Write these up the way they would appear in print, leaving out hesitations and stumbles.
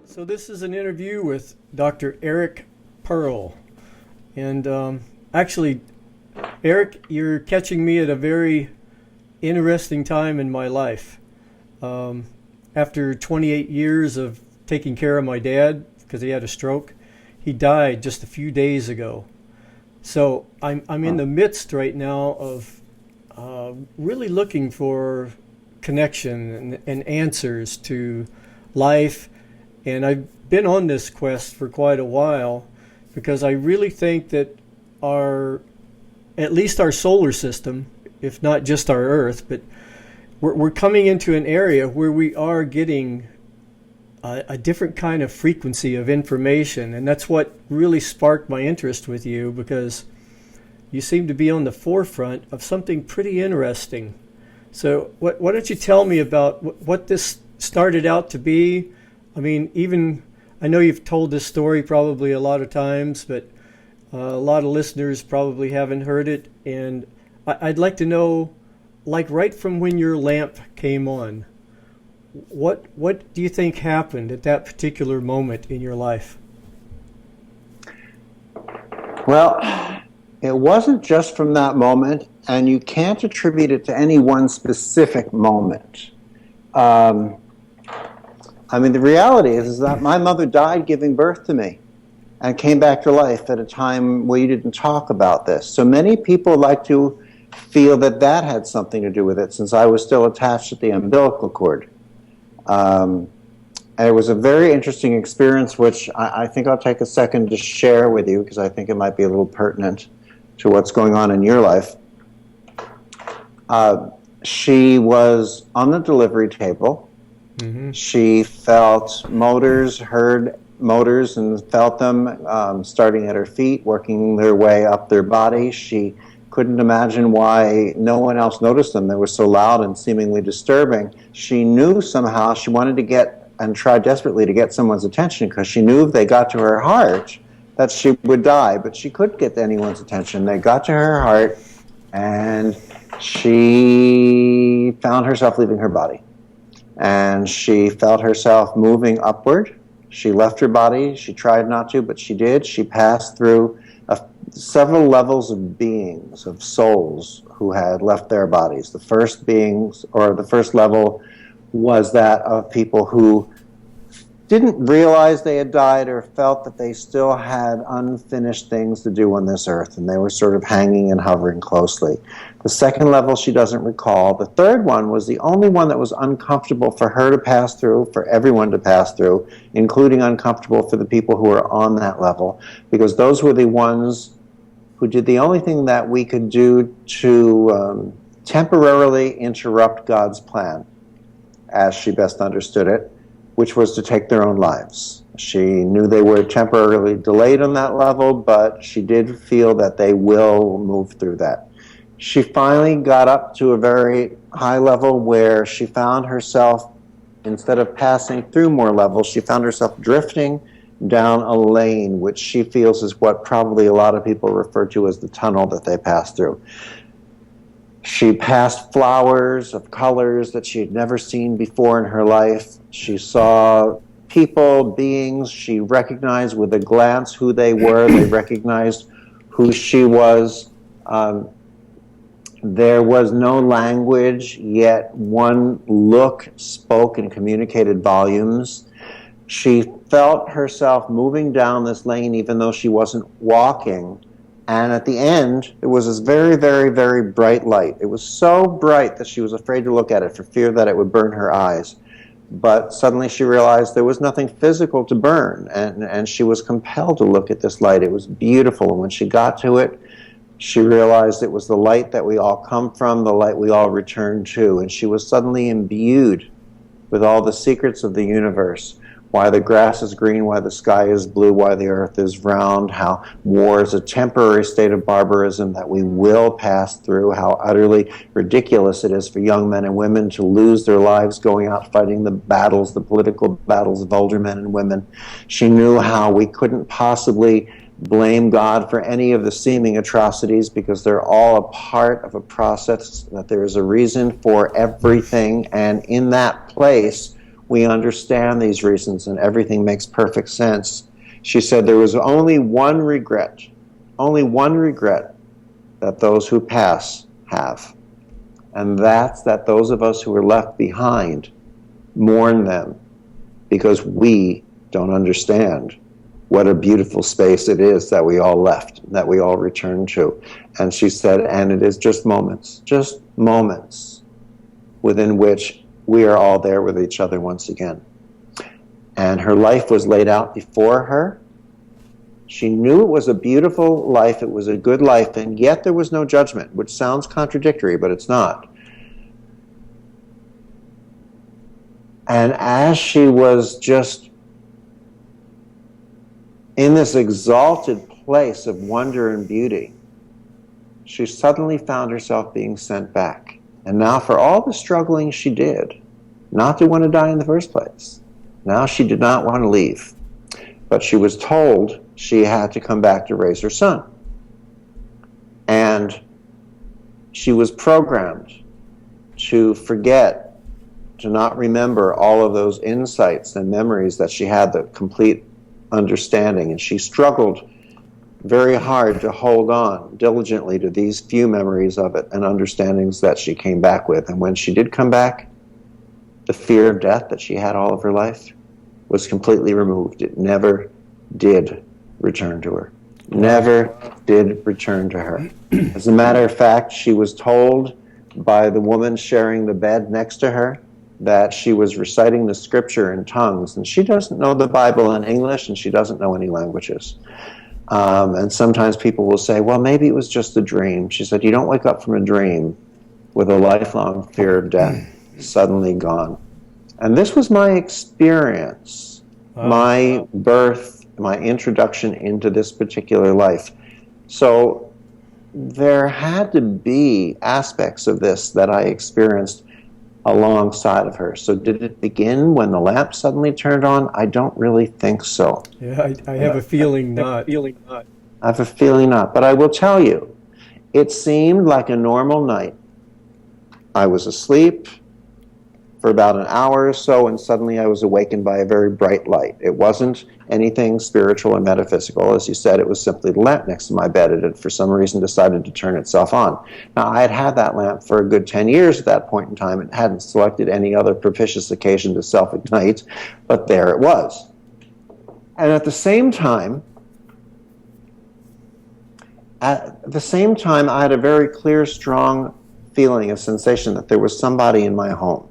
So this is an interview with Dr. Eric Pearl. And actually, Eric, you're catching me at a very interesting time in my life. After 28 years of taking care of my dad, because he had a stroke, he died just a few days ago. So I'm in the midst right now of really looking for connection and answers to life. And I've been on this quest for quite a while because I really think that at least our solar system, if not just our Earth, but we're coming into an area where we are getting a different kind of frequency of information. And that's what really sparked my interest with you, because you seem to be on the forefront of something pretty interesting. So why don't you tell me about what this started out to be? I mean, even, I know you've told this story probably a lot of times, but a lot of listeners probably haven't heard it. And I'd like to know, like right from when your lamp came on, what do you think happened at that particular moment in your life? Well, it wasn't just from that moment, and you can't attribute it to any one specific moment. The reality is that my mother died giving birth to me and came back to life at a time where you didn't talk about this. So many people like to feel that that had something to do with it, since I was still attached to the umbilical cord. And it was a very interesting experience, which I think I'll take a second to share with you, because I think it might be a little pertinent to what's going on in your life. She was on the delivery table. Mm-hmm. She felt motors, heard motors, and felt them starting at her feet, working their way up their body. She couldn't imagine why no one else noticed them. They were so loud and seemingly disturbing. She knew somehow she wanted to get, and tried desperately to get someone's attention, because she knew if they got to her heart that she would die, but she couldn't get anyone's attention. They got to her heart, and she found herself leaving her body. And she felt herself moving upward. She left her body. She tried not to, but she did. She passed through several levels of beings, of souls who had left their bodies. The first beings, or the first level, was that of people who didn't realize they had died, or felt that they still had unfinished things to do on this earth, and they were sort of hanging and hovering closely. The second level she doesn't recall. The third one was the only one that was uncomfortable for her to pass through, for everyone to pass through, including uncomfortable for the people who were on that level, because those were the ones who did the only thing that we could do to temporarily interrupt God's plan, as she best understood it, which was to take their own lives. She knew they were temporarily delayed on that level, but she did feel that they will move through that. She finally got up to a very high level where she found herself, instead of passing through more levels, she found herself drifting down a lane, which she feels is what probably a lot of people refer to as the tunnel that they pass through. She passed flowers of colors that she had never seen before in her life. She saw people, beings she recognized with a glance who they were. They recognized who she was. There was no language, yet one look spoke and communicated volumes. She felt herself moving down this lane even though she wasn't walking. And at the end, it was this very, very, very bright light. It was so bright that she was afraid to look at it for fear that it would burn her eyes. But suddenly she realized there was nothing physical to burn, and she was compelled to look at this light. It was beautiful, and when she got to it, she realized it was the light that we all come from, the light we all return to, and she was suddenly imbued with all the secrets of the universe. Why the grass is green, why the sky is blue, why the earth is round, how war is a temporary state of barbarism that we will pass through, how utterly ridiculous it is for young men and women to lose their lives going out fighting the battles, the political battles of older men and women. She knew how we couldn't possibly blame God for any of the seeming atrocities, because they're all a part of a process, that there is a reason for everything, and in that place we understand these reasons and everything makes perfect sense. She said there was only one regret that those who pass have. And that's that those of us who are left behind mourn them because we don't understand what a beautiful space it is that we all left, that we all returned to. And she said, and it is just moments within which we are all there with each other once again. And her life was laid out before her. She knew it was a beautiful life, it was a good life, and yet there was no judgment, which sounds contradictory, but it's not. And as she was just in this exalted place of wonder and beauty, she suddenly found herself being sent back. And now for all the struggling she did, not to want to die in the first place, now she did not want to leave. But she was told she had to come back to raise her son. And she was programmed to forget, to not remember all of those insights and memories that she had, the complete understanding. And she struggled very hard to hold on diligently to these few memories of it and understandings that she came back with. And when she did come back, the fear of death that she had all of her life was completely removed. It never did return to her. Never did return to her. As a matter of fact, she was told by the woman sharing the bed next to her that she was reciting the scripture in tongues, and she doesn't know the Bible in English, and she doesn't know any languages. And sometimes people will say, well, maybe it was just a dream. She said, you don't wake up from a dream with a lifelong fear of death suddenly gone. And this was my experience, my birth, my introduction into this particular life. So there had to be aspects of this that I experienced alongside of her. So did it begin when the lamp suddenly turned on? I don't really think so. Yeah, I have a feeling not. I have a feeling not. But I will tell you, it seemed like a normal night. I was asleep for about an hour or so, and suddenly I was awakened by a very bright light. It wasn't anything spiritual or metaphysical. As you said, it was simply the lamp next to my bed. It had, for some reason, decided to turn itself on. Now, I had had that lamp for a good 10 years at that point in time. It hadn't selected any other propitious occasion to self-ignite, but there it was. And at the same time, I had a very clear, strong feeling, a sensation that there was somebody in my home.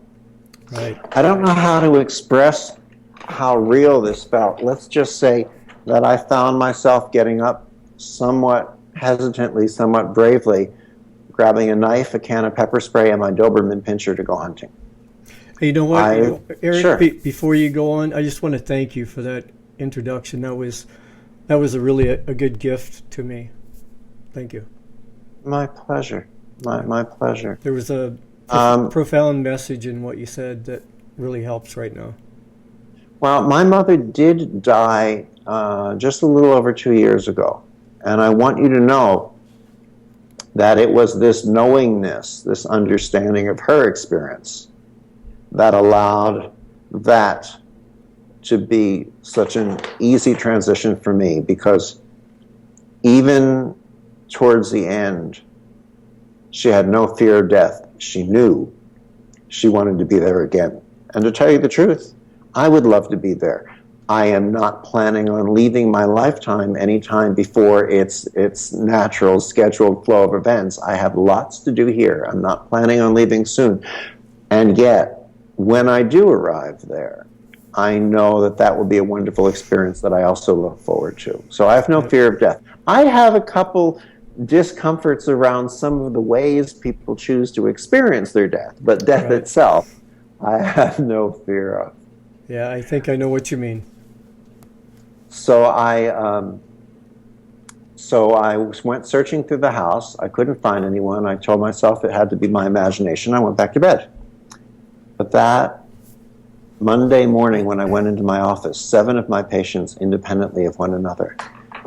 Right. I don't know how to express how real this felt. Let's just say that I found myself getting up somewhat hesitantly, somewhat bravely, grabbing a knife, a can of pepper spray, and my Doberman pinscher to go hunting. Hey, you know what, Eric? Sure. Before you go on, I just want to thank you for that introduction. That was a really a good gift to me. Thank you. My pleasure. My pleasure. There was a profound message in what you said that really helps right now. Well, my mother did die just a little over 2 years ago. And I want you to know that it was this knowingness, this understanding of her experience that allowed that to be such an easy transition for me, because even towards the end, she had no fear of death. She knew she wanted to be there again. And to tell you the truth, I would love to be there. I am not planning on leaving my lifetime anytime before its natural scheduled flow of events. I have lots to do here. I'm not planning on leaving soon. And yet, when I do arrive there, I know that that will be a wonderful experience that I also look forward to. So I have no fear of death. I have a couple discomforts around some of the ways people choose to experience their death, but death itself, I have no fear of. Yeah, I think I know what you mean. So I went searching through the house. I couldn't find anyone. I told myself it had to be my imagination. I went back to bed. But that Monday morning when I went into my office, 7 of my patients, independently of one another,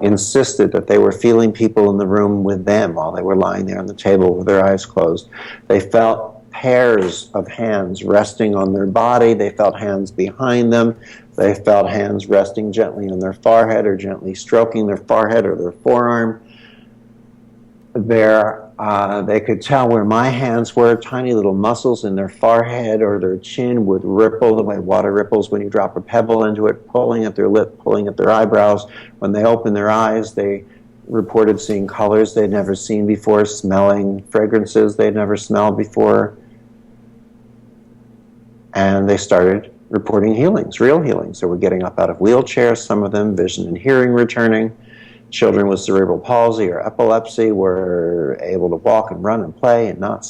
insisted that they were feeling people in the room with them while they were lying there on the table with their eyes closed. They felt pairs of hands resting on their body. They felt hands behind them. They felt hands resting gently on their forehead or gently stroking their forehead or their forearm. They could tell where my hands were. Tiny little muscles in their forehead or their chin would ripple the way water ripples when you drop a pebble into it, pulling at their lip, pulling at their eyebrows. When they opened their eyes, they reported seeing colors they'd never seen before, smelling fragrances they'd never smelled before. And they started reporting healings, real healings. They were getting up out of wheelchairs, some of them, vision and hearing returning. Children with cerebral palsy or epilepsy were able to walk and run and play and not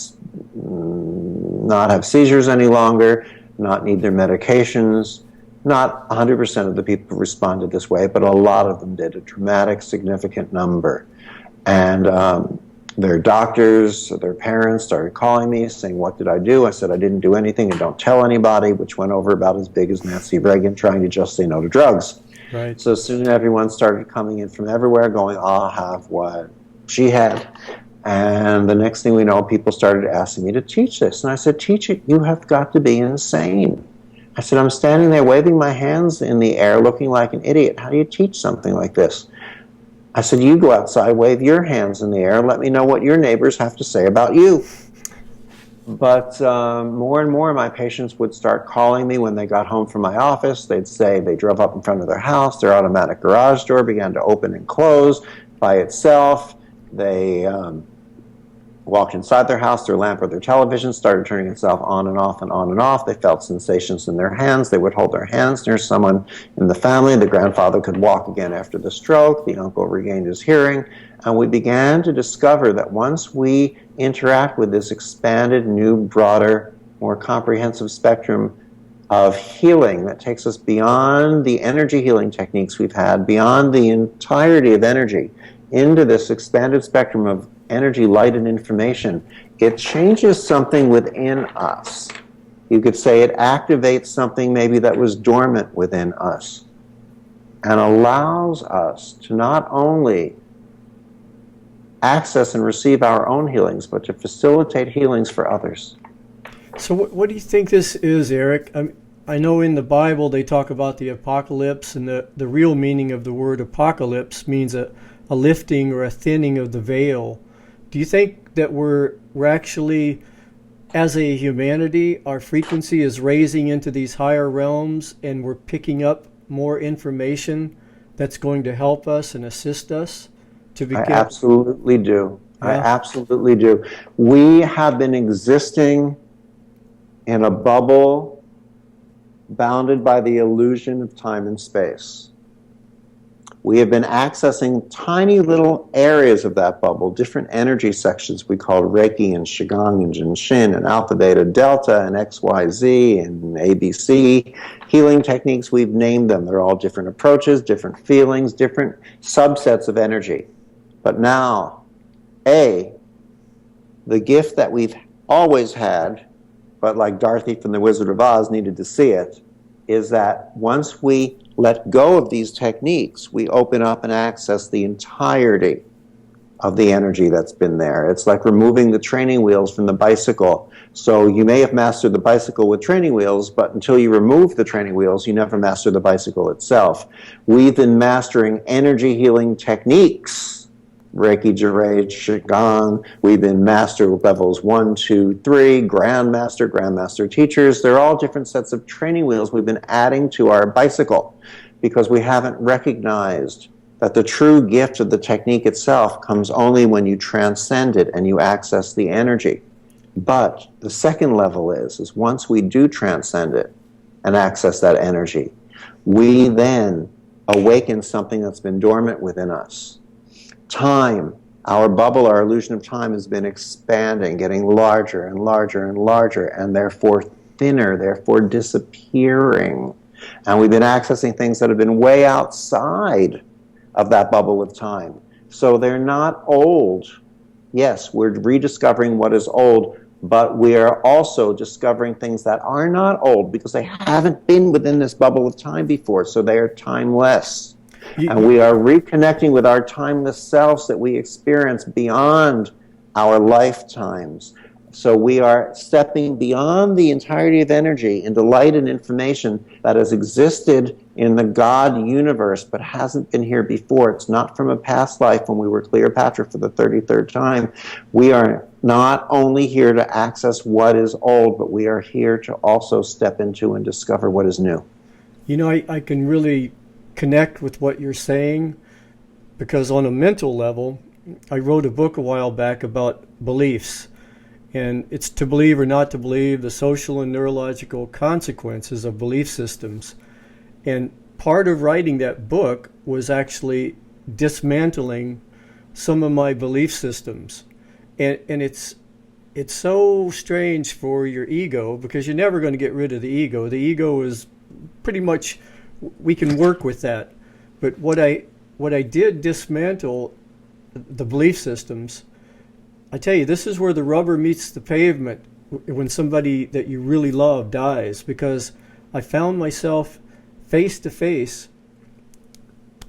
have seizures any longer, not need their medications. Not 100% of the people responded this way, but a lot of them did, a dramatic, significant number. And their doctors, their parents started calling me saying, what did I do? I said, I didn't do anything and don't tell anybody, which went over about as big as Nancy Reagan trying to just say no to drugs. Right. So soon everyone started coming in from everywhere going, I'll have what she had. And the next thing we know, people started asking me to teach this. And I said, teach it. You have got to be insane. I said, I'm standing there waving my hands in the air looking like an idiot. How do you teach something like this? I said, you go outside, wave your hands in the air, and let me know what your neighbors have to say about you. But more and more my patients would start calling me when they got home from my office. They'd say they drove up in front of their house, their automatic garage door began to open and close by itself. They walked inside their house, their lamp or their television started turning itself on and off and on and off. They felt sensations in their hands. They would hold their hands near someone in the family. The grandfather could walk again after the stroke. The uncle regained his hearing. And we began to discover that once we interact with this expanded, new, broader, more comprehensive spectrum of healing that takes us beyond the energy healing techniques we've had, beyond the entirety of energy, into this expanded spectrum of energy, light, and information, it changes something within us. You could say it activates something maybe that was dormant within us and allows us to not only access and receive our own healings, but to facilitate healings for others. So what do you think this is, Eric? I know in the Bible they talk about the apocalypse, and the real meaning of the word apocalypse means a lifting or a thinning of the veil. Do you think that we're actually, as a humanity, our frequency is raising into these higher realms and we're picking up more information that's going to help us and assist us to become? I absolutely do. Yeah. I absolutely do. We have been existing in a bubble bounded by the illusion of time and space. We have been accessing tiny little areas of that bubble, different energy sections we call Reiki and Qigong and Jinshin and Alpha, Beta, Delta and XYZ and ABC. Healing techniques, we've named them. They're all different approaches, different feelings, different subsets of energy. But now, the gift that we've always had, but like Dorothy from The Wizard of Oz needed to see it, is that once we let go of these techniques, we open up and access the entirety of the energy that's been there. It's like removing the training wheels from the bicycle. So you may have mastered the bicycle with training wheels, but until you remove the training wheels, you never master the bicycle itself. We've been mastering energy healing techniques. Reiki, Jirei, Qigong. We've been master levels 1, 2, 3, grandmaster teachers. They're all different sets of training wheels we've been adding to our bicycle because we haven't recognized that the true gift of the technique itself comes only when you transcend it and you access the energy. But the second level is once we do transcend it and access that energy, we then awaken something that's been dormant within us. Time, our bubble, our illusion of time has been expanding, getting larger and larger and larger, and therefore thinner, therefore disappearing. And we've been accessing things that have been way outside of that bubble of time. So they're not old. Yes, we're rediscovering what is old, but we are also discovering things that are not old because they haven't been within this bubble of time before, so they are timeless. And we are reconnecting with our timeless selves that we experience beyond our lifetimes. So we are stepping beyond the entirety of energy into light and information that has existed in the God universe but hasn't been here before. It's not from a past life when we were Cleopatra for the 33rd time. We are not only here to access what is old, but we are here to also step into and discover what is new. You know, I can really connect with what you're saying, because on a mental level, I wrote a book a while back about beliefs. And it's To Believe or Not to Believe, the social and neurological consequences of belief systems. And part of writing that book was actually dismantling some of my belief systems. And it's so strange for your ego, because you're never going to get rid of the ego. The ego is pretty much, we can work with that. But what I did dismantle the belief systems. I tell you, this is where the rubber meets the pavement when somebody that you really love dies, because I found myself face to face,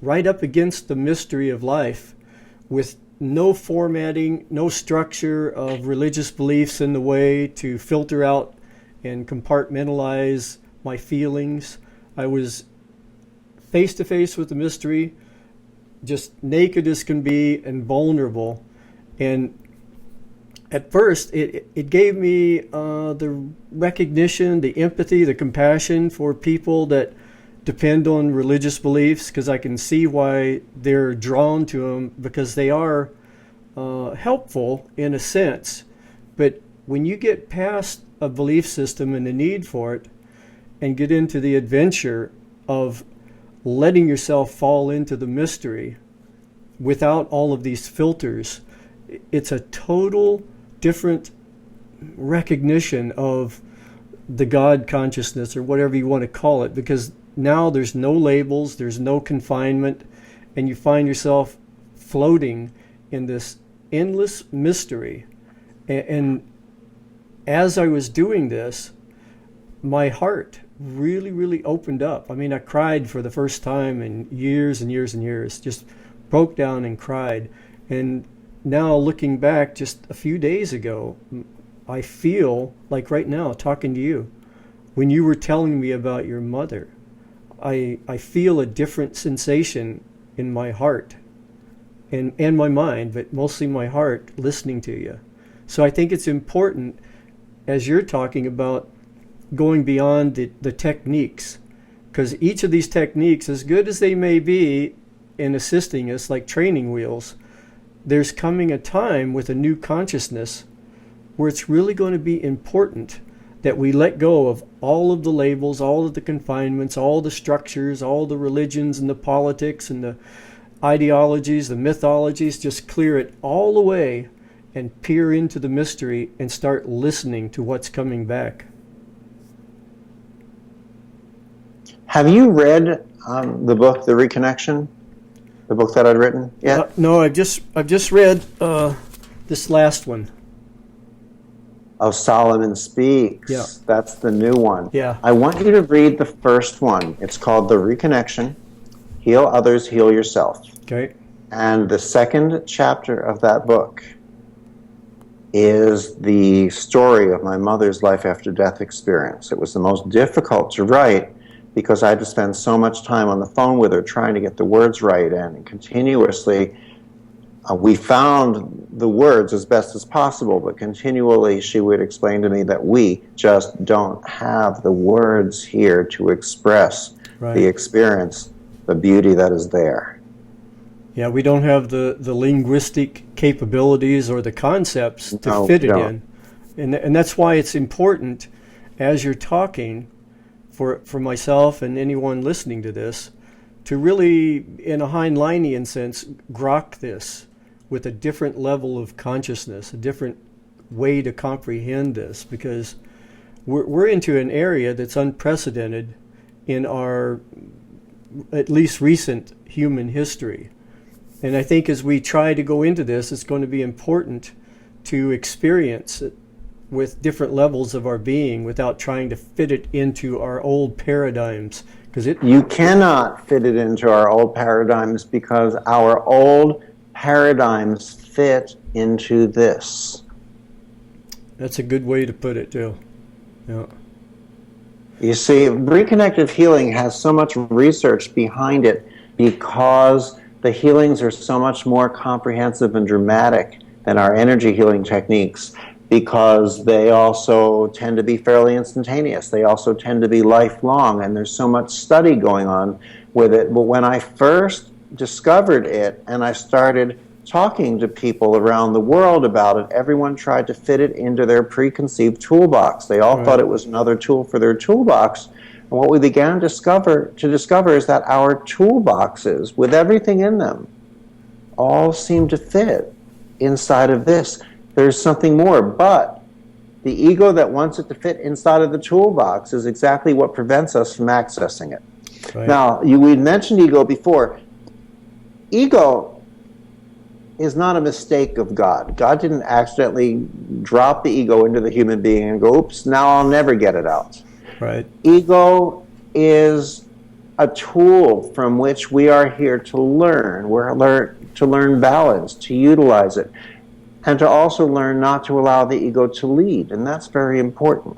right up against the mystery of life, with no formatting, no structure of religious beliefs in the way to filter out and compartmentalize my feelings. I was face to face with the mystery, just naked as can be and vulnerable. And at first, it gave me the recognition, the empathy, the compassion for people that depend on religious beliefs, because I can see why they're drawn to them, because they are helpful in a sense. But when you get past a belief system and the need for it, and get into the adventure of letting yourself fall into the mystery without all of these filters, it's a total different recognition of the God consciousness, or whatever you want to call it, because now there's no labels, there's no confinement, and you find yourself floating in this endless mystery. And as I was doing this, my heart really, really opened up. I mean, I cried for the first time in years and years and years, just broke down and cried. And now looking back just a few days ago, I feel like right now talking to you, when you were telling me about your mother, I feel a different sensation in my heart and my mind, but mostly my heart, listening to you. So I think it's important, as you're talking about going beyond the techniques, because each of these techniques, as good as they may be in assisting us, like training wheels, there's coming a time with a new consciousness where it's really going to be important that we let go of all of the labels, all of the confinements, all the structures, all the religions and the politics and the ideologies, the mythologies. Just clear it all away and peer into the mystery and start listening to what's coming back. Have you read the book, The Reconnection? The book that I'd written? Yeah. No, I've just read this last one. Oh, Solomon Speaks. Yeah. That's the new one. Yeah. I want you to read the first one. It's called The Reconnection. Heal Others, Heal Yourself. Okay. And the second chapter of that book is the story of my mother's life after death experience. It was the most difficult to write because I had to spend so much time on the phone with her trying to get the words right, and continuously we found the words as best as possible, but continually she would explain to me that we just don't have the words here to express the experience, the beauty that is there. Yeah, we don't have the linguistic capabilities or the concepts to fit it in. And that's why it's important, as you're talking, for myself and anyone listening to this, to really, in a Heinleinian sense, grok this with a different level of consciousness, a different way to comprehend this, because we're into an area that's unprecedented in our, at least recent, human history. And I think as we try to go into this, it's going to be important to experience it with different levels of our being without trying to fit it into our old paradigms. You cannot fit it into our old paradigms because our old paradigms fit into this. That's a good way to put it, too. Yeah. You see, reconnective healing has so much research behind it because the healings are so much more comprehensive and dramatic than our energy healing techniques, because they also tend to be fairly instantaneous. They also tend to be lifelong, and there's so much study going on with it. But when I first discovered it and I started talking to people around the world about it, everyone tried to fit it into their preconceived toolbox. They all thought it was another tool for their toolbox. And what we began to discover is that our toolboxes, with everything in them, all seem to fit inside of this. There's something more, but the ego that wants it to fit inside of the toolbox is exactly what prevents us from accessing it. Right. Now, we mentioned ego before. Ego is not a mistake of God. God didn't accidentally drop the ego into the human being and go, oops, now I'll never get it out. Right. Ego is a tool from which we are here to learn. We're to learn balance, to utilize it, and to also learn not to allow the ego to lead, and that's very important.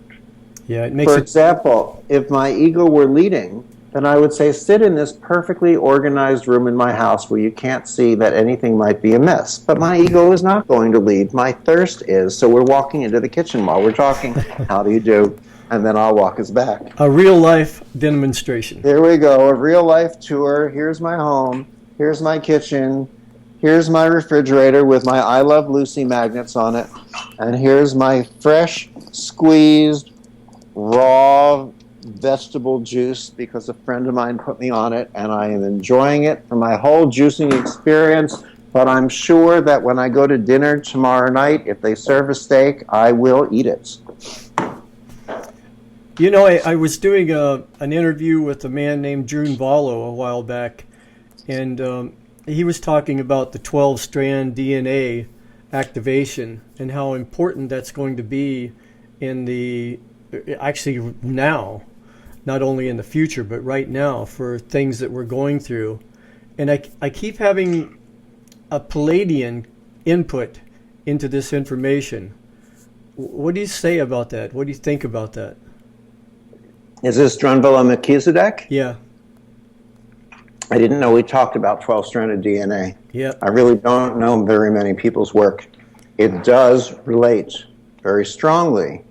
Yeah, it makes For example, if my ego were leading, then I would say, sit in this perfectly organized room in my house where you can't see that anything might be amiss. But my ego is not going to lead. My thirst is. So we're walking into the kitchen while we're talking. How do you do? And then I'll walk us back. A real-life demonstration. There we go. A real-life tour. Here's my home. Here's my kitchen. Here's my refrigerator with my I Love Lucy magnets on it. And here's my fresh, squeezed, raw vegetable juice because a friend of mine put me on it, and I am enjoying it for my whole juicing experience. But I'm sure that when I go to dinner tomorrow night, if they serve a steak, I will eat it. You know, I was doing an interview with a man named June Vallow a while back, and he was talking about the 12-strand DNA activation and how important that's going to be in the, actually now, not only in the future, but right now for things that we're going through. And I keep having a Palladian input into this information. What do you say about that? What do you think about that? Is this Drunvalo Melchizedek? Yeah. I didn't know we talked about 12-stranded DNA. Yeah. I really don't know very many people's work. It does relate very strongly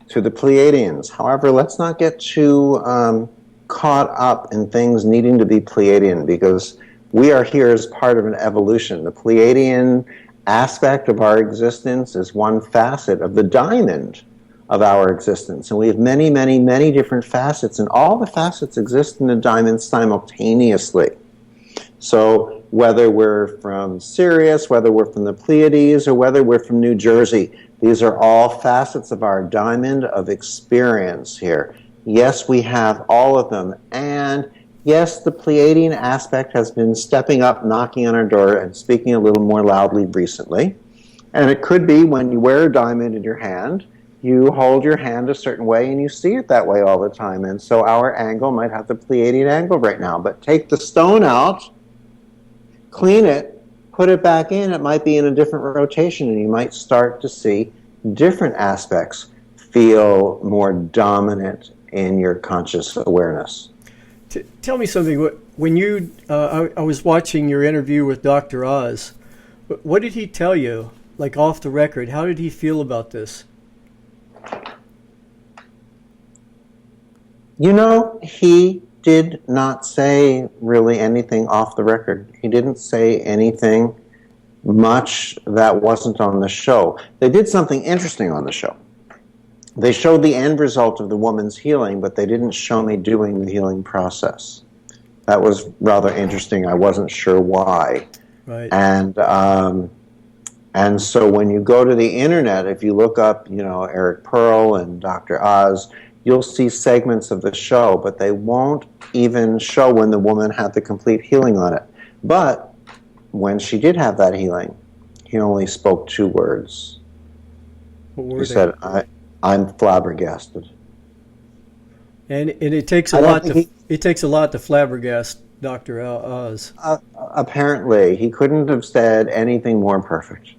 to the Pleiadians. However, let's not get too caught up in things needing to be Pleiadian, because we are here as part of an evolution. The Pleiadian aspect of our existence is one facet of the diamond of our existence. And we have many, many, many different facets, and all the facets exist in the diamond simultaneously. So whether we're from Sirius, whether we're from the Pleiades, or whether we're from New Jersey, these are all facets of our diamond of experience here. Yes, we have all of them. And yes, the Pleiadian aspect has been stepping up, knocking on our door, and speaking a little more loudly recently. And it could be when you wear a diamond in your hand, you hold your hand a certain way and you see it that way all the time. And so our angle might have the Pleiadian angle right now. But take the stone out, clean it, put it back in, it might be in a different rotation, and you might start to see different aspects feel more dominant in your conscious awareness. Tell me something. When you, I was watching your interview with Dr. Oz. What did he tell you, like off the record? How did he feel about this? You know, he did not say really anything off the record. He didn't say anything much that wasn't on the show. They did something interesting on the show. They showed the end result of the woman's healing, but they didn't show me doing the healing process. That was rather interesting. I wasn't sure why. Right. And so when you go to the internet, if you look up, Eric Pearl and Dr. Oz, you'll see segments of the show, but they won't even show when the woman had the complete healing on it. But when she did have that healing, he only spoke 2 words. What were he they? said, I'm flabbergasted. And it takes a lot to it takes a lot to flabbergast Dr. Oz. Apparently, he couldn't have said anything more perfect.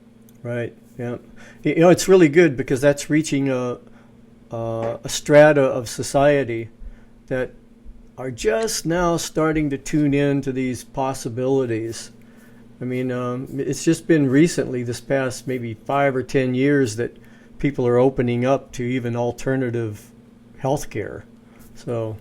Right. Yeah. It's really good because that's reaching a strata of society that are just now starting to tune in to these possibilities. I mean, it's just been recently, this past maybe 5 or 10 years, that people are opening up to even alternative healthcare. So,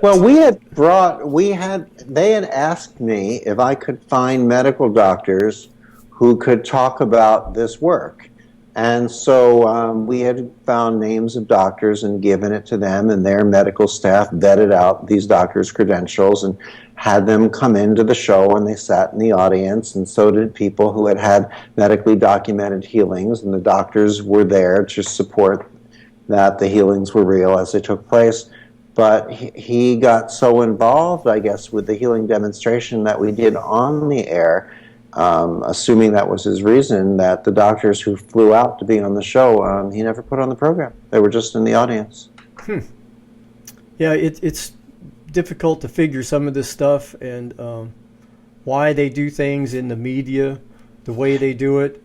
well, they had asked me if I could find medical doctors who could talk about this work. And so we had found names of doctors and given it to them, and their medical staff vetted out these doctors' credentials and had them come into the show, and they sat in the audience, and so did people who had had medically documented healings, and the doctors were there to support that the healings were real as they took place. But he got so involved, I guess, with the healing demonstration that we did on the air, assuming that was his reason, that the doctors who flew out to be on the show, he never put on the program. They were just in the audience. Yeah, it's difficult to figure some of this stuff and why they do things in the media the way they do it.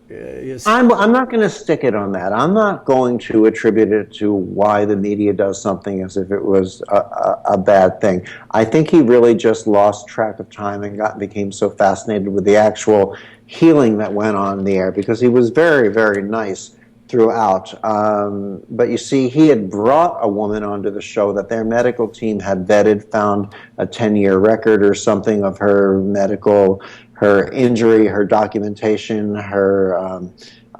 I'm not going to stick it on that. I'm not going to attribute it to why the media does something as if it was a bad thing. I think he really just lost track of time and became so fascinated with the actual healing that went on in the air, because he was very, very nice throughout. But you see, he had brought a woman onto the show that their medical team had vetted, found a 10-year record or something of her injury, her documentation,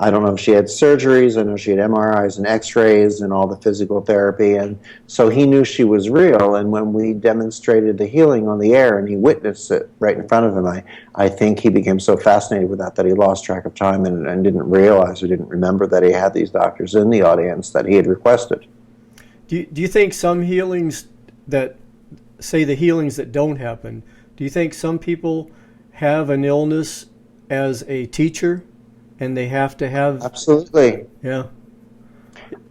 I don't know if she had surgeries. I know she had MRIs and x-rays and all the physical therapy. And so he knew she was real. And when we demonstrated the healing on the air and he witnessed it right in front of him, I think he became so fascinated with that he lost track of time and didn't realize or didn't remember that he had these doctors in the audience that he had requested. Do you think some healings that, say the healings that don't happen, do you think some people have an illness as a teacher and they have to have... Absolutely. Yeah.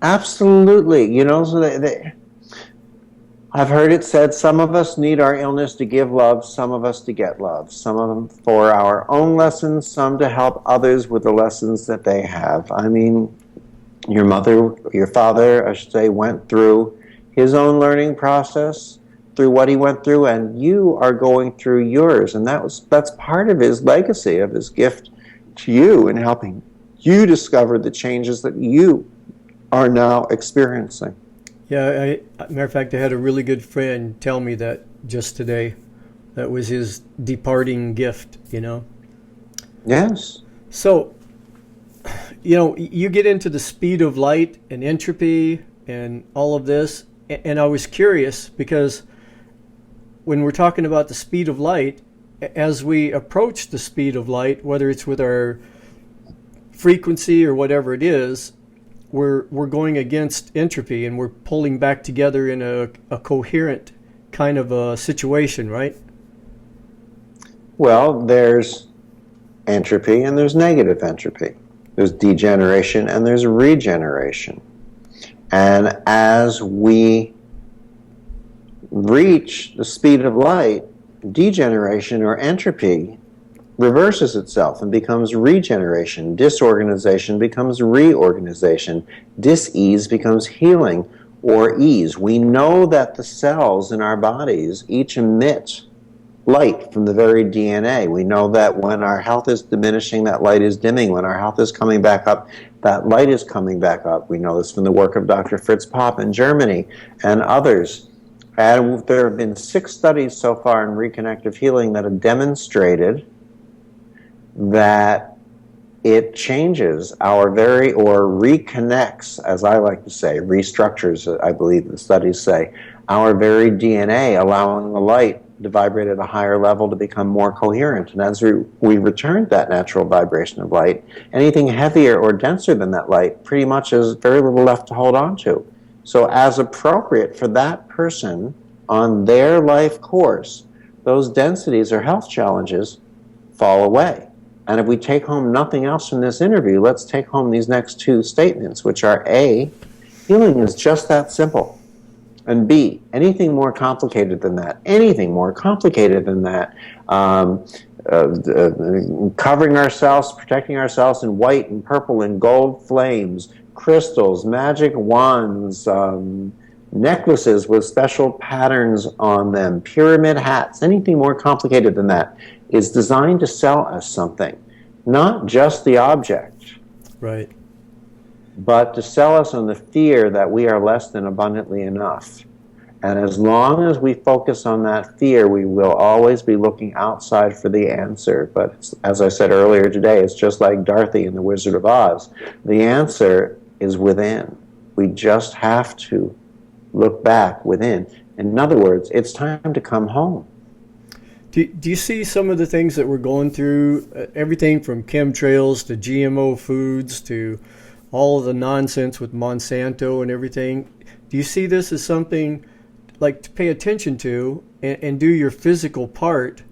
Absolutely. So I've heard it said some of us need our illness to give love, some of us to get love, some of them for our own lessons, some to help others with the lessons that they have. I mean, your father, I should say, went through his own learning process, through what he went through, and you are going through yours, and that's part of his legacy, of his gift to you, in helping you discover the changes that you are now experiencing. Yeah, matter of fact, I had a really good friend tell me that just today. That was his departing gift, Yes. So, you get into the speed of light and entropy and all of this, and I was curious because when we're talking about the speed of light, as we approach the speed of light, whether it's with our frequency or whatever it is, we're going against entropy and we're pulling back together in a coherent kind of a situation, right? Well, there's entropy and there's negative entropy. There's degeneration and there's regeneration. And as we reach the speed of light, degeneration or entropy reverses itself and becomes regeneration. Disorganization becomes reorganization. Dis-ease becomes healing or ease. We know that the cells in our bodies each emit light from the very DNA. We know that when our health is diminishing, that light is dimming. When our health is coming back up, that light is coming back up. We know this from the work of Dr. Fritz Popp in Germany and others. And there have been 6 studies so far in reconnective healing that have demonstrated that it changes or reconnects, as I like to say, restructures, I believe the studies say, our very DNA, allowing the light to vibrate at a higher level to become more coherent. And as we return that natural vibration of light, anything heavier or denser than that light pretty much has very little left to hold on to. So as appropriate for that person on their life course, those densities or health challenges fall away. And if we take home nothing else from this interview, let's take home these next 2 statements, which are A, healing is just that simple. And B, anything more complicated than that, covering ourselves, protecting ourselves in white and purple and gold flames, crystals, magic wands, necklaces with special patterns on them, pyramid hats, anything more complicated than that is designed to sell us something. Not just the object. Right. But to sell us on the fear that we are less than abundantly enough. And as long as we focus on that fear, we will always be looking outside for the answer. But as I said earlier today, it's just like Dorothy in The Wizard of Oz. The answer is within. We just have to look back within. In other words, it's time to come home. Do you see some of the things that we're going through, everything from chemtrails to GMO foods to all of the nonsense with Monsanto and everything? Do you see this as something like to pay attention to and do your physical part,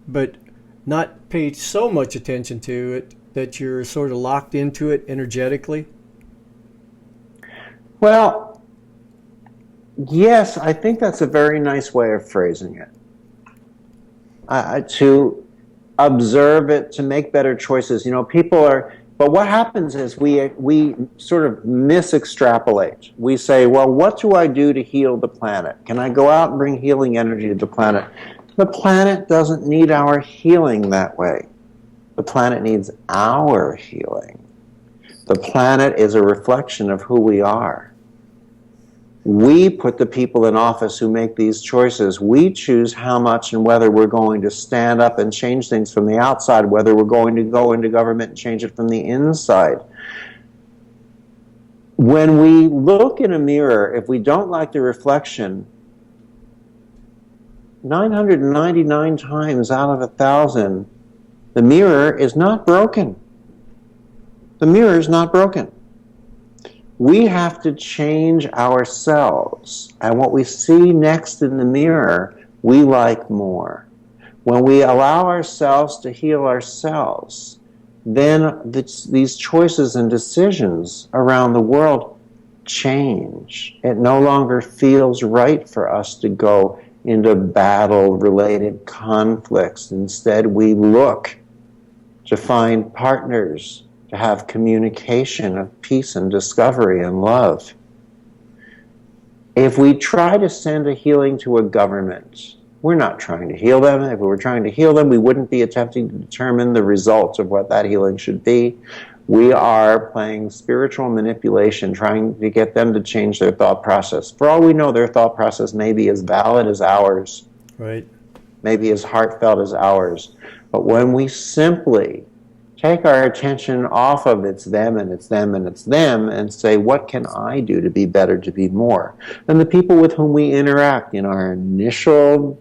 but not pay so much attention to it that you're sort of locked into it energetically? Well, yes, I think that's a very nice way of phrasing it. To observe it, to make better choices. People are, but what happens is we sort of mis-extrapolate. We say, well, what do I do to heal the planet? Can I go out and bring healing energy to the planet? The planet doesn't need our healing that way. The planet needs our healing. The planet is a reflection of who we are. We put the people in office who make these choices. We choose how much and whether we're going to stand up and change things from the outside, whether we're going to go into government and change it from the inside. When we look in a mirror, if we don't like the reflection, 999 times out of 1,000, the mirror is not broken. The mirror is not broken. We have to change ourselves, and what we see next in the mirror, we like more. When we allow ourselves to heal ourselves, then these choices and decisions around the world change. It no longer feels right for us to go into battle-related conflicts. Instead, we look to find partners, to have communication of peace and discovery and love. If we try to send a healing to a government, we're not trying to heal them. If we were trying to heal them, we wouldn't be attempting to determine the results of what that healing should be. We are playing spiritual manipulation, trying to get them to change their thought process. For all we know, their thought process may be as valid as ours. Right. Maybe as heartfelt as ours. But when we simply take our attention off of it's them and it's them and it's them and say, what can I do to be better, to be more? And the people with whom we interact in our initial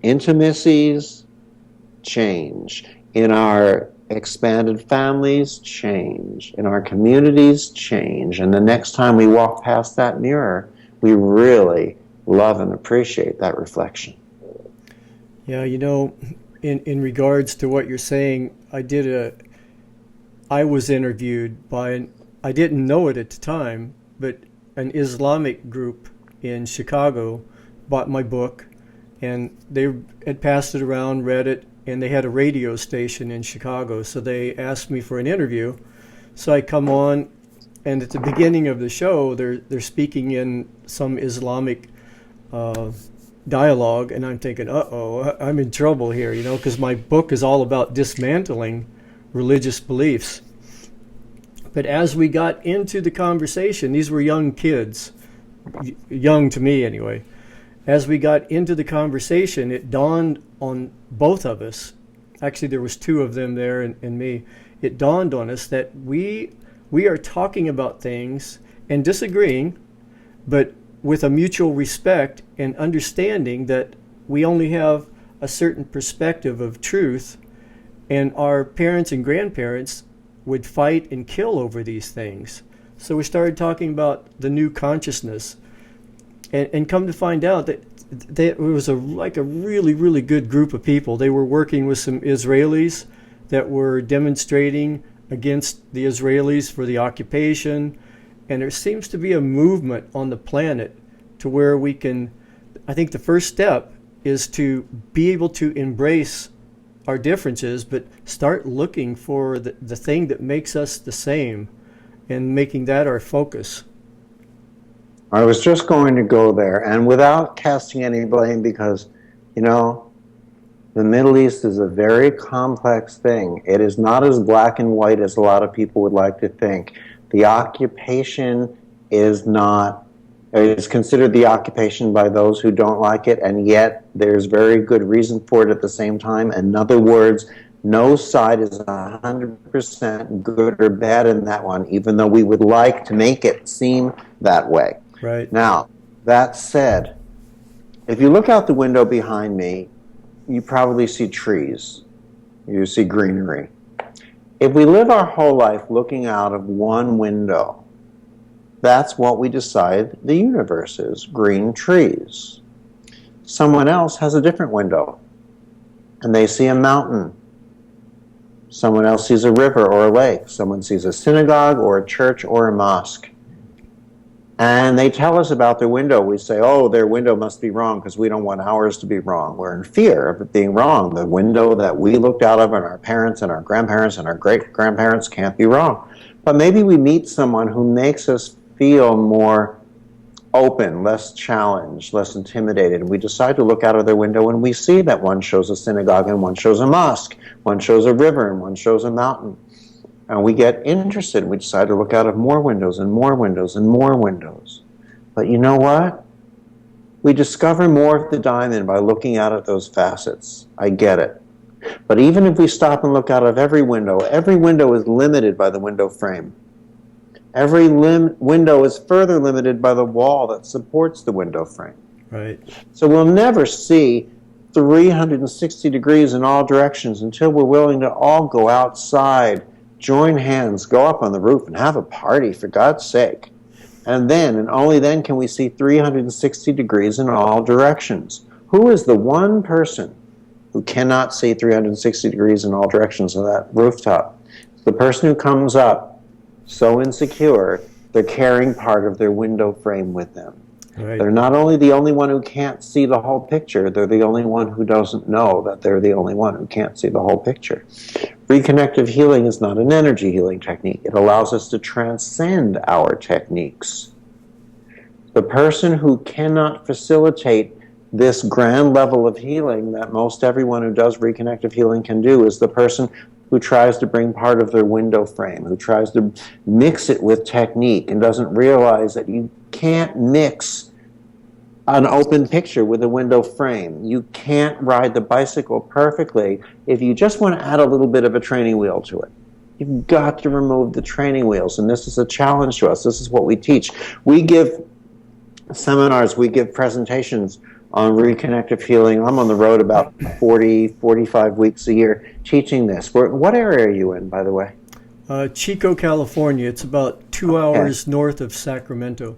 intimacies change. In our expanded families change. In our communities change. And the next time we walk past that mirror, we really love and appreciate that reflection. Yeah, in regards to what you're saying, I was interviewed by, I didn't know it at the time, but an Islamic group in Chicago bought my book, and they had passed it around, read it, and they had a radio station in Chicago, so they asked me for an interview. So I come on, and at the beginning of the show, they're speaking in some Islamic dialogue, and I'm thinking, uh-oh, I'm in trouble here, because my book is all about dismantling religious beliefs. But as we got into the conversation, these were young kids, young to me anyway. As we got into the conversation, it dawned on both of us, actually there was two of them there and me, it dawned on us that we are talking about things and disagreeing, but with a mutual respect and understanding that we only have a certain perspective of truth. And our parents and grandparents would fight and kill over these things. So we started talking about the new consciousness, and come to find out that it was a really, really good group of people. They were working with some Israelis that were demonstrating against the Israelis for the occupation. And there seems to be a movement on the planet to where we can, I think the first step is to be able to embrace our differences, but start looking for the thing that makes us the same and making that our focus. I was just going to go there, and without casting any blame, because, you know, the Middle East is a very complex thing. It is not as black and white as a lot of people would like to think. The occupation is not, it's considered the occupation by those who don't like it, and yet there's very good reason for it at the same time. In other words, no side is 100% good or bad in that one, even though we would like to make it seem that way. Right. Now, that said, if you look out the window behind me, you probably see trees. You see greenery. If we live our whole life looking out of one window, that's what we decide the universe is, green trees. Someone else has a different window, and they see a mountain. Someone else sees a river or a lake. Someone sees a synagogue or a church or a mosque. And they tell us about their window. We say, oh, their window must be wrong because we don't want ours to be wrong. We're in fear of it being wrong. The window that we looked out of and our parents and our grandparents and our great-grandparents can't be wrong. But maybe we meet someone who makes us feel more open, less challenged, less intimidated. And we decide to look out of their window and we see that one shows a synagogue and one shows a mosque, one shows a river and one shows a mountain. And we get interested. We decide to look out of more windows and more windows and more windows. But you know what? We discover more of the diamond by looking out at those facets. I get it. But even if we stop and look out of every window is limited by the window frame. Every window is further limited by the wall that supports the window frame. Right. So we'll never see 360 degrees in all directions until we're willing to all go outside, join hands, go up on the roof and have a party, for God's sake. And then, and only then, can we see 360 degrees in all directions. Who is the one person who cannot see 360 degrees in all directions on that rooftop? It's the person who comes up so insecure, they're carrying part of their window frame with them. Right. They're not only the only one who can't see the whole picture, they're the only one who doesn't know that they're the only one who can't see the whole picture. Reconnective healing is not an energy healing technique. It allows us to transcend our techniques. The person who cannot facilitate this grand level of healing that most everyone who does reconnective healing can do is the person who tries to bring part of their window frame, who tries to mix it with technique and doesn't realize that you can't mix an open picture with a window frame. You can't ride the bicycle perfectly if you just want to add a little bit of a training wheel to it. You've got to remove the training wheels, and this is a challenge to us. This is what we teach. We give seminars, we give presentations on reconnective healing. I'm on the road about 45 weeks a year teaching this. What area are you in, by the way? Chico, California. It's about 2 hours north of Sacramento.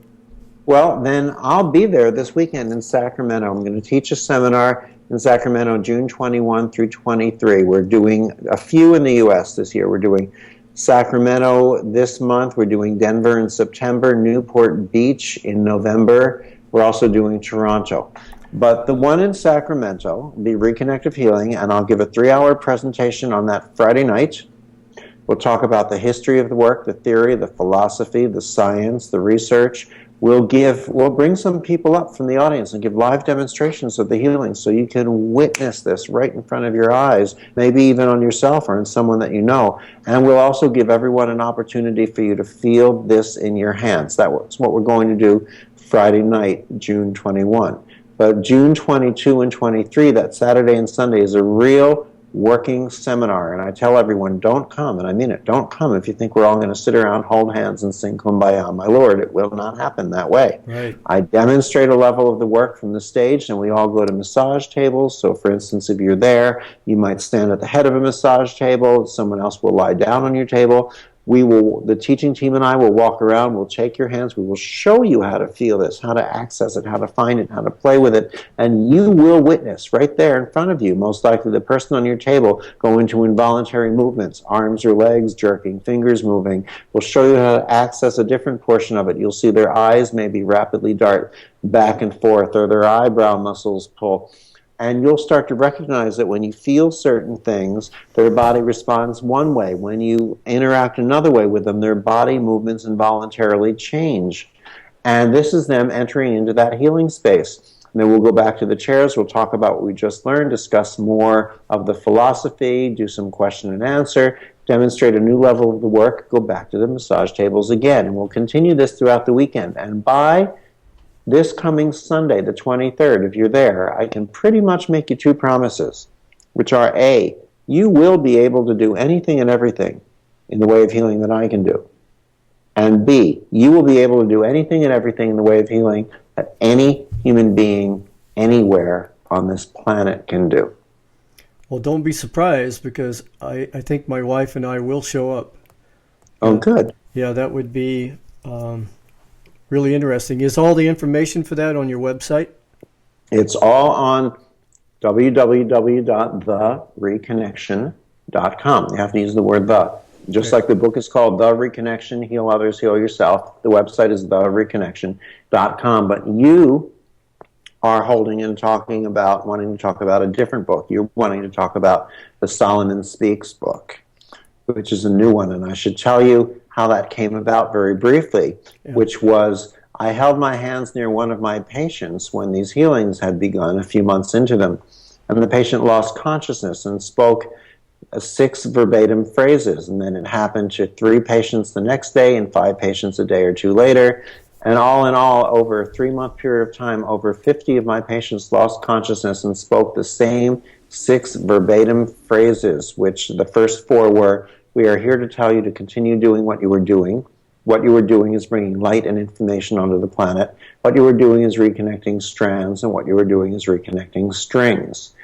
Well, then I'll be there this weekend in Sacramento. I'm going to teach a seminar in Sacramento, June 21 through 23. We're doing a few in the U.S. this year. We're doing Sacramento this month. We're doing Denver in September, Newport Beach in November. We're also doing Toronto. But the one in Sacramento will be Reconnective Healing, and I'll give a 3-hour presentation on that Friday night. We'll talk about the history of the work, the theory, the philosophy, the science, the research. We'll bring some people up from the audience and give live demonstrations of the healing so you can witness this right in front of your eyes, maybe even on yourself or in someone that you know. And we'll also give everyone an opportunity for you to feel this in your hands. That's what we're going to do Friday night, June 21. But June 22 and 23, that Saturday and Sunday, is a real working seminar, and I tell everyone, don't come, and I mean it, don't come if you think we're all going to sit around, hold hands, and sing Kumbaya. My Lord, it will not happen that way. Right. I demonstrate a level of the work from the stage, and we all go to massage tables. So, for instance, if you're there, you might stand at the head of a massage table, someone else will lie down on your table. The teaching team and I will walk around, we'll shake your hands, we will show you how to feel this, how to access it, how to find it, how to play with it, and you will witness right there in front of you, most likely the person on your table, go into involuntary movements, arms or legs jerking, fingers moving. We'll show you how to access a different portion of it. You'll see their eyes maybe rapidly dart back and forth, or their eyebrow muscles pull. And you'll start to recognize that when you feel certain things, their body responds one way. When you interact another way with them, their body movements involuntarily change. And this is them entering into that healing space. And then we'll go back to the chairs, we'll talk about what we just learned, discuss more of the philosophy, do some question and answer, demonstrate a new level of the work, go back to the massage tables again. And we'll continue this throughout the weekend. And by this coming Sunday, the 23rd, if you're there, I can pretty much make you two promises, which are A, you will be able to do anything and everything in the way of healing that I can do. And B, you will be able to do anything and everything in the way of healing that any human being anywhere on this planet can do. Well, don't be surprised, because I think my wife and I will show up. Oh, good. Yeah, that would be really interesting. Is all the information for that on your website? It's all on www.thereconnection.com. You have to use the word the. Just like the book is called The Reconnection, Heal Others, Heal Yourself. The website is thereconnection.com. But you are wanting to talk about a different book. You're wanting to talk about the Solomon Speaks book, which is a new one. And I should tell you how that came about very briefly, which was I held my hands near one of my patients when these healings had begun a few months into them. And the patient lost consciousness and spoke 6 verbatim phrases, and then it happened to 3 patients the next day and 5 patients a day or 2 later. And all in all, over a 3-month period of time, over 50 of my patients lost consciousness and spoke the same 6 verbatim phrases, which the first 4 were, we are here to tell you to continue doing what you were doing. What you were doing is bringing light and information onto the planet. What you were doing is reconnecting strands, and what you were doing is reconnecting strings.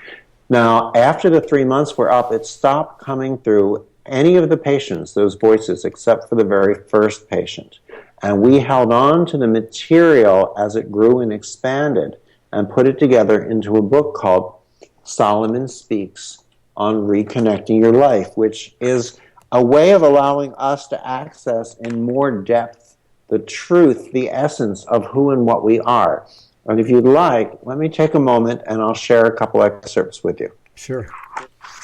Now, after the 3 months were up, it stopped coming through any of the patients, those voices, except for the very first patient. And we held on to the material as it grew and expanded and put it together into a book called Solomon Speaks on Reconnecting Your Life, which is a way of allowing us to access in more depth the truth, the essence of who and what we are. And if you'd like, let me take a moment and I'll share a couple excerpts with you. Sure.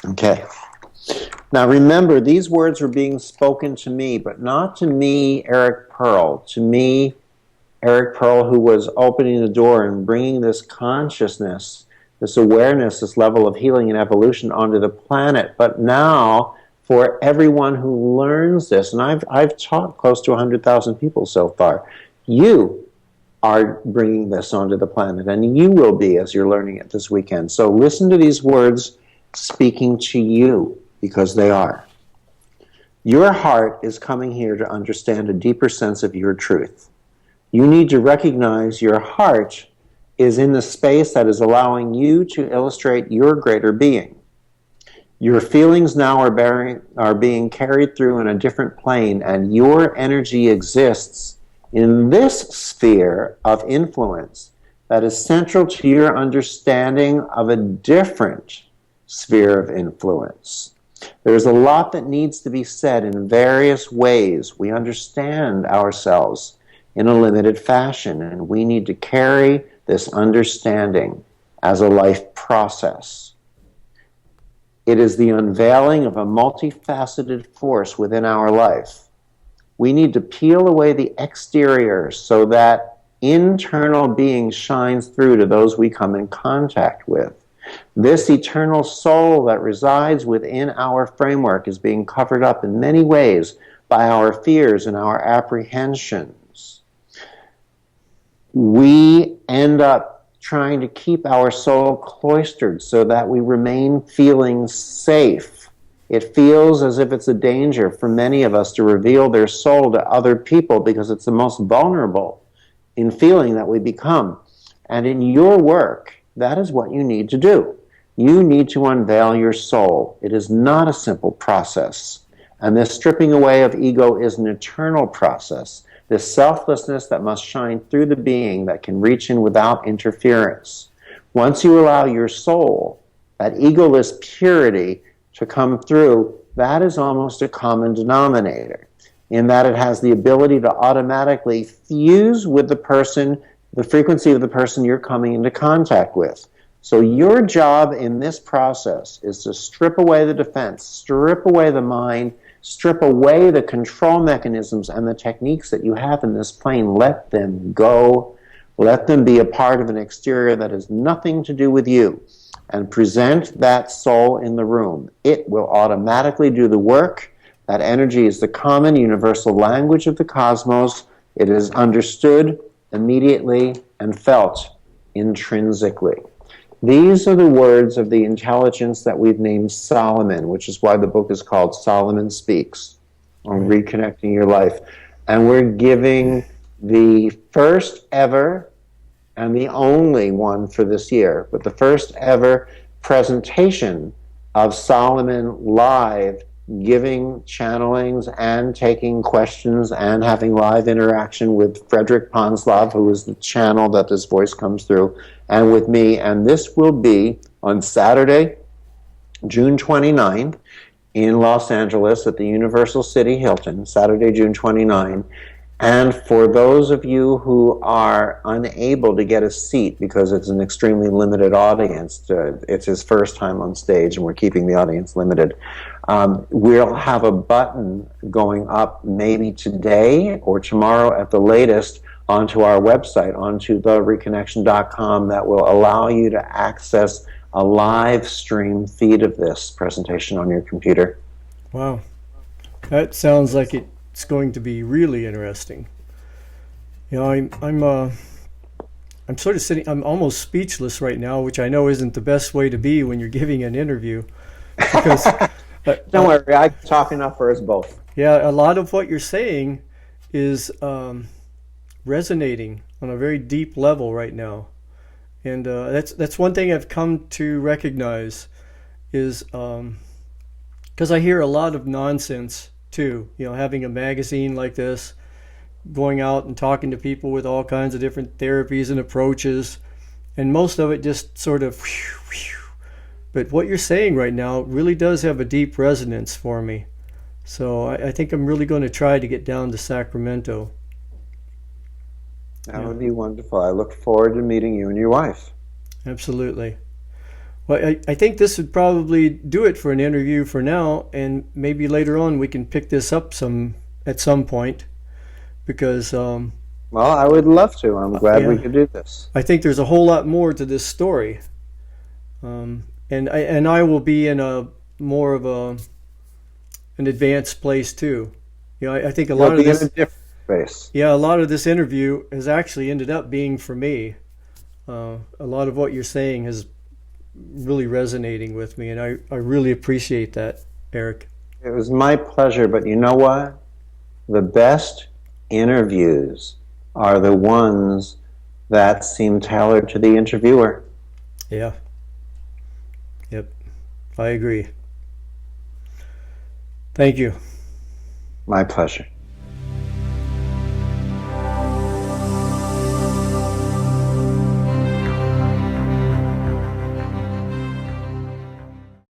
Okay. Now remember, these words were being spoken to me, but not to me, Eric Pearl. To me, Eric Pearl, who was opening the door and bringing this consciousness, this awareness, this level of healing and evolution onto the planet. But now, for everyone who learns this, and I've taught close to 100,000 people so far, you are bringing this onto the planet, and you will be as you're learning it this weekend. So listen to these words speaking to you, because they are. Your heart is coming here to understand a deeper sense of your truth. You need to recognize your heart is in the space that is allowing you to illustrate your greater being. Your feelings now are being carried through in a different plane, and your energy exists in this sphere of influence that is central to your understanding of a different sphere of influence. There's a lot that needs to be said in various ways. We understand ourselves in a limited fashion, and we need to carry this understanding as a life process. It is the unveiling of a multifaceted force within our life. We need to peel away the exterior so that internal being shines through to those we come in contact with. This eternal soul that resides within our framework is being covered up in many ways by our fears and our apprehensions. We end up trying to keep our soul cloistered so that we remain feeling safe. It feels as if it's a danger for many of us to reveal their soul to other people because it's the most vulnerable in feeling that we become. And in your work, that is what you need to do. You need to unveil your soul. It is not a simple process. And this stripping away of ego is an eternal process. This selflessness that must shine through the being that can reach in without interference. Once you allow your soul, that egoless purity, to come through, that is almost a common denominator, in that it has the ability to automatically fuse with the person, the frequency of the person you're coming into contact with. So your job in this process is to strip away the defense, strip away the mind, strip away the control mechanisms and the techniques that you have in this plane. Let them go. Let them be a part of an exterior that has nothing to do with you. And present that soul in the room. It will automatically do the work. That energy is the common universal language of the cosmos. It is understood immediately and felt intrinsically. These are the words of the intelligence that we've named Solomon, which is why the book is called Solomon Speaks, on reconnecting your life. And we're giving the first ever and the only one for this year, but the first ever presentation of Solomon live, giving channelings and taking questions and having live interaction with Frederick Ponslov, who is the channel that this voice comes through, and with me. And this will be on Saturday, June 29th, in Los Angeles at the Universal City Hilton, Saturday, June 29th. And for those of you who are unable to get a seat because it's an extremely limited audience, it's his first time on stage and we're keeping the audience limited, we'll have a button going up maybe today or tomorrow at the latest onto our website, onto thereconnection.com, that will allow you to access a live stream feed of this presentation on your computer. Wow. That sounds like it's going to be really interesting. You know, I'm sort of sitting, I'm almost speechless right now, which I know isn't the best way to be when you're giving an interview. Because don't worry, I talk enough for us both. Yeah, a lot of what you're saying is resonating on a very deep level right now, and that's one thing I've come to recognize is because I hear a lot of nonsense too. You know, having a magazine like this, going out and talking to people with all kinds of different therapies and approaches, and most of it just sort of whew, whew. But what you're saying right now really does have a deep resonance for me. So I think I'm really going to try to get down to Sacramento. That would be wonderful. I look forward to meeting you and your wife. Absolutely. Well, I think this would probably do it for an interview for now, and maybe later on we can pick this up at some point, because well, I would love to. I'm glad we could do this. I think there's a whole lot more to this story, and I will be in a more of an advanced place too. You know, I think a lot of this, in a different space. Yeah, a lot of this interview has actually ended up being for me. A lot of what you're saying is really resonating with me, and I really appreciate that, Eric. It was my pleasure, but you know what? The best interviews are the ones that seem tailored to the interviewer. Yeah. Yep. I agree. Thank you. My pleasure.